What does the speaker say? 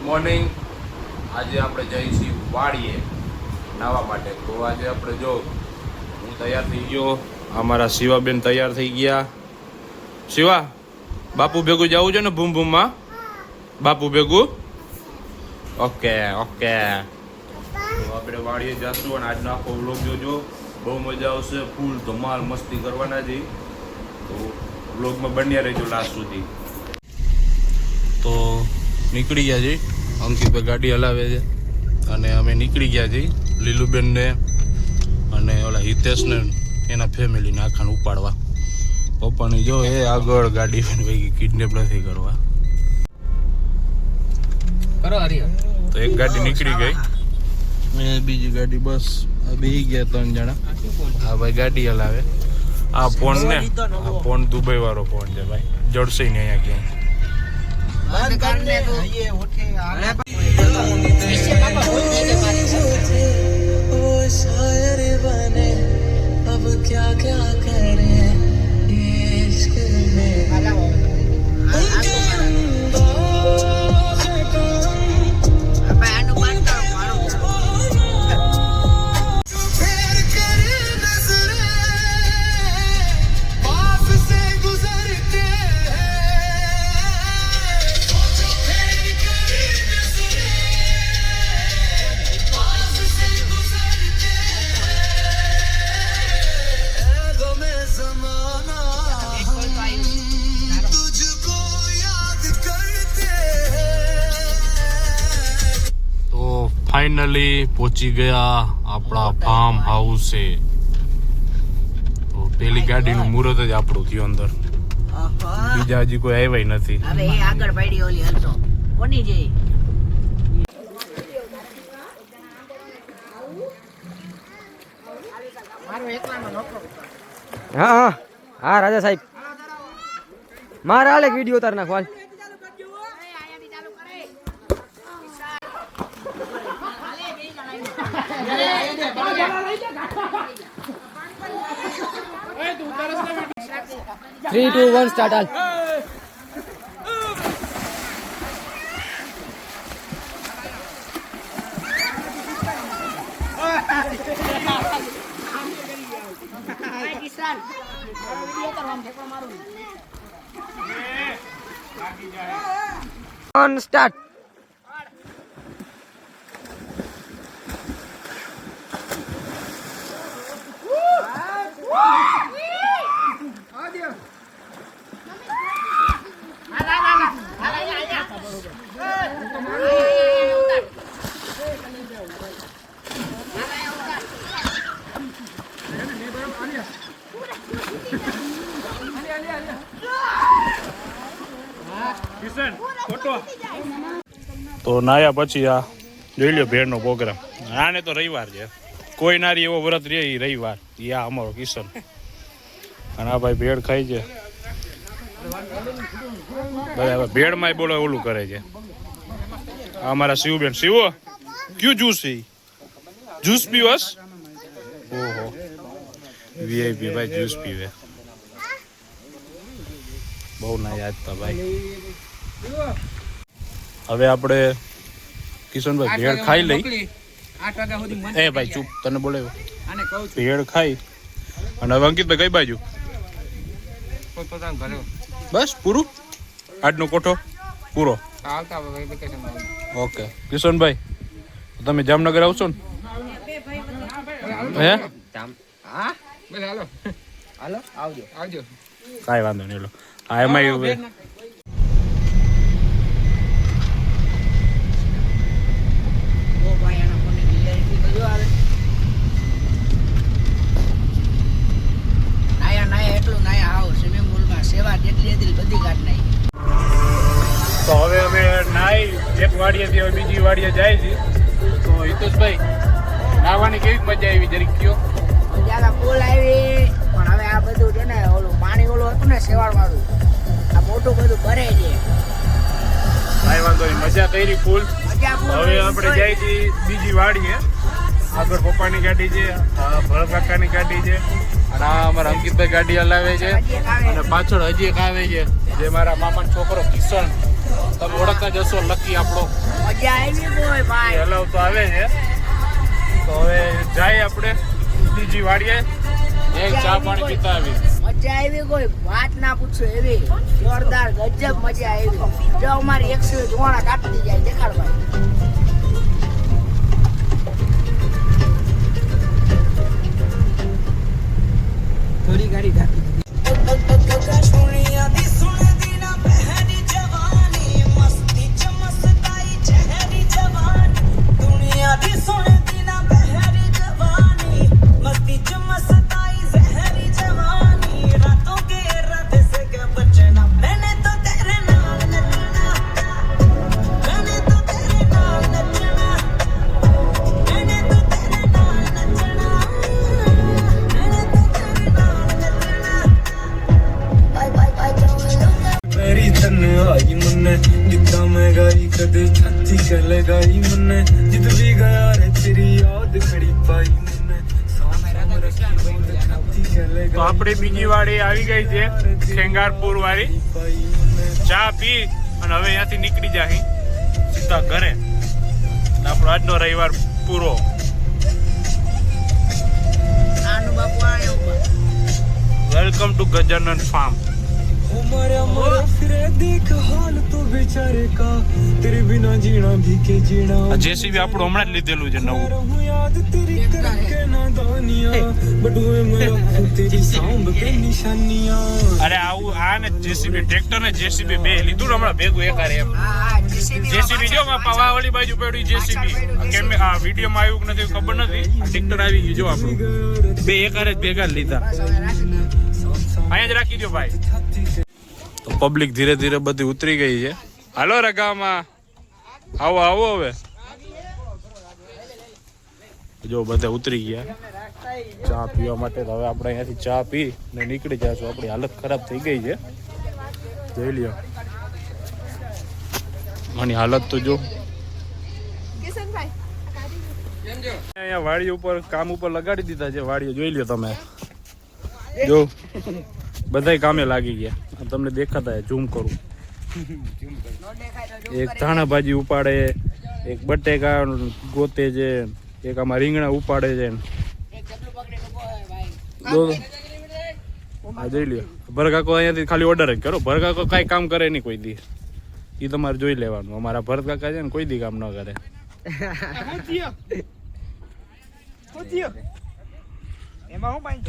Morning. આજે આપણે જઈએ છીએ વાડીએ નાહવા માટે. તો આજે આપણે જો હું તૈયાર થઈ ગયો, અમારા શિવાબેન તૈયાર થઈ ગયા. શિવા, બાપુ ભેગું જવું છે ને ભૂમ ભૂમમાં? બાપુ ભેગું? Okay okay. તો આપણે વાડીએ જઈશું અને આજનો આખો વ્લોગ જોજો, બહુ મજા આવશે. ફૂલ ધમાલ મસ્તી કરવાના છે. તો વ્લોગમાં બન્યા રહેજો લાસ્ટ સુધી. તો નીકળી ગયા છે, અંકિતભાઈ ગાડી હલાવે છે અને અમે નીકળી ગયા છીએ લીલુબેનને અને ઓલા હિતેશને એના ફેમિલીને આખાને ઉપાડવા. પપ્પાની જો એ આગળ ગાડી ભાઈ કિડનેપ નથી કરવા. તો એક ગાડી નીકળી ગઈ ને બીજી ગાડી બસ બેસી ગયા 3 જણા. હા ભાઈ ગાડી હલાવે. આ ફોન ને આ ફોન દુબઈ વાળો ફોન છે ભાઈ, જડશે ને અહીંયા ક્યાંય. अब क्या क्या करे इश्क में ફાઇનલી પહોંચી ગયા આપણા ફાર્મ હાઉસે. તો પેલી ગાડીનું મુહૂર્ત જ આપણું થયું અંદર, બીજા હજી કોઈ આવ્યા નથી. હવે એ આગળ પડી ઓલી હલતો કોની જઈ. હા હા હા રાજા સાહેબ, મારા હાલે વિડીયો ઉતાર નાખવા. 3, 2, 1 સ્ટાર્ટ. હાલ ઓન સ્ટાર્ટ. તો નાયા પછી આ જોઈ લ્યો ભેળનો પ્રોગ્રામ. આને તો રવિવાર છે, કોઈ નારી એવો વ્રત રહે એ રવિવાર. એ આ અમારો કિશન અને આ ભાઈ ભેળ ખાય છે. બરાબર, ભેળમાં બોલો ઓલું કરે છે. આ અમારા શિવબેન. શિવો ક્યુ જ્યુસ છે? જ્યુસ પીવસ? ઓહો વીઆઈપી ભાઈ જ્યુસ પીવે. બહુ ના યાદ તા ભાઈ. હવે આપણે કિશનભાઈ ભેળ ખાઈ લઈ. એ ભાઈ ચૂપ, તને બોલાવ્યો. ભેળ ખાઈ અને હવે અંકિતભાઈ કઈ બાજુ? બસ પૂરું, આજનો કોઠો પૂરો. ઓકે કિશનભાઈ, તમે જામનગર આવશો ને? હે કાંઈ વાંધો નહીં. હા એમાં તો હવે અમે નાઈ એક વાડીએથી હવે બીજી વાડીએ જાય છે. તો હિતેશભાઈ, નાહવાની કેવી મજા આવી જરીક કયો? મજા ફૂલ આવી, પણ હવે આ બધું છે ને ઓલું પાણી ઓલું હતું ને સેવાળ વાળું, આ મોટું બધું ભરે છે. કાંઈ વાંધો નહીં, મજા કરી ફૂલ. હવે આપણે જાય છીએ બીજી વાડીએ. આગળ પપ્પાની ગાડી છે, ભરત કાકાની ગાડી છે અને આ અમારા અંકિતભાઈ ગાડી હલાવે છે અને પાછળ હજી એક આવે છે જે મારા મામાનો છોકરો કિશન, તમે ઓળખતા જશો, લકી આપણો મજા આવી કોઈ ભાઈ. હલાવતો આવે છે. તો હવે જાય આપણે બીજી વાડીએ, એક ચા પાણી પીતા આવી. મજા આવી કોઈ વાત ના પૂછો એવી જોરદાર ગજબ મજા આવી. જો અમારી 100 જોવાના કાપતી જાય દેખાડવા. થોડી ગાડી કાપી कदे छाती कर लगाई मन्ने जित भी गया रे तेरी याद खड़ी पाई मन्ने साम रखी बहुत छाती कर लगाई. તો આપણે બીજી વાડી આવી ગઈ છે, ખેંગારપુર વાળી. ચા પી અને હવે અહીંયાથી નીકળી જાય સીધા ઘરે. આપણો આજનો રવિવાર પૂરો. આનું બાપુ આયો. Welcome to Gajanan farm. उमरा मरा फिरे देख हाल तो बेचारे का तेरे बिना जीना भी के जीना. જેસીબી આપણું હમણાં જ લીધેલું છે નવું. रहूं याद तेरी करके नादानियां बटुए मेरा तेरी सांभ के निशानियां. અરે આવું આ ને જેસીબી ટ્રેક્ટર ને જેસીબી બે લીધું ને હમણાં ભેગું એકારે એમ. જેસીબી જો પાવા વાળી બાજુ પડ્યું જેસીબી. કેમ આ વિડીયોમાં આવ્યું કે નથી ખબર નથી. આ ટ્રેક્ટર આવી ગયું જો આપણું. બે એકારે જ ભેગા જ લીધા. અહીંયા જ રાખી દો ભાઈ. તો પબ્લિક ધીરે ધીરે બધી ઉતરી ગઈ છે. હાલો રગામાં આવો આવો. હવે જો બધા ઉતરી ગયા ચા પીવા માટે. તો હવે આપણે અહીંયાથી ચા પી ને નીકળી જશું. આપણી હાલત ખરાબ થઈ ગઈ છે, જોઈ લ્યો આની હાલત તો જો. અહીંયા વાડી ઉપર કામ ઉપર લગાડી દીધા છે. વાડીઓ જોઈ લ્યો તમે, જો બધાય કામે લાગી ગયા. તમને દેખાતા ઝૂમ કરું. એક ધાણા ભાજી ઉપાડે, એક બટેકા ગોતે છે, એક આમાં રીંગણા ઉપાડે છે. આ જોઈ લ્યો ભરકાકો અહીંયાથી ખાલી ઓર્ડર જ કરો. ભરકાકો કાંઈ કામ કરે નહીં કોઈ દી. એ તમારે જોઈ લેવાનું. અમારા ભરત કાકા છે ને કોઈ દી કામ ન કરે. એમાં હું પાણી